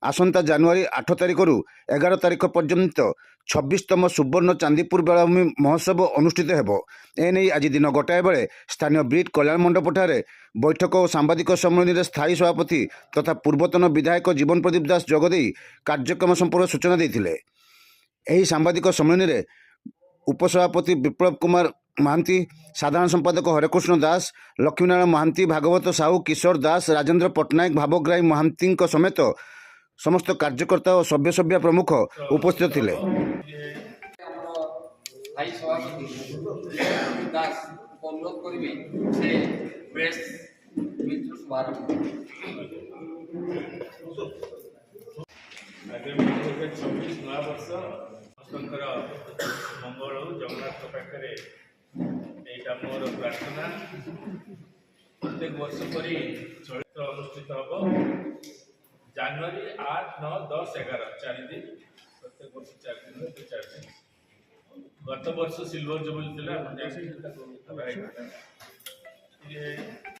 आसंता जनवरी 8 तारिख रु 11 तारिख पर्यंत 26तम सुवर्ण चांदीपुर बेलाभूमि महोत्सव अनुष्ठित हेबो। एने आज दिन गोटाए बेले स्थानीय ब्रिट कल्याण मंडप ठारे बैठक और सांबादिक सम्मेलन में स्थायी सभापति तथा पूर्वतन विधायक जीवन प्रदीप दास जोगदे कार्यक्रम संपर्क सूचना देते। यही सांबादिक सम्मेलन में उपसभापति विप्लव कुमार महांती, साधारण संपादक हरेकृष्ण दास, लक्ष्मीनारायण महांती, भागवत साहू, किशोर दास, राजेंद्र पट्टनायक, भावग्राही महांती समेत समस्त कार्यकर्ता और सभ्य प्रमुख उपस्थित थे। मंगल जगन्नाथ पाखे यहाँ मोर प्रार्थना। प्रत्येक वर्ष पर चलित अनुष्ठित हम जनवरी 8, 9, 10, 11 4 दिन, प्रत्येक वर्ष 4 दिन। गत वर्ष सिल्वर जुबली थी।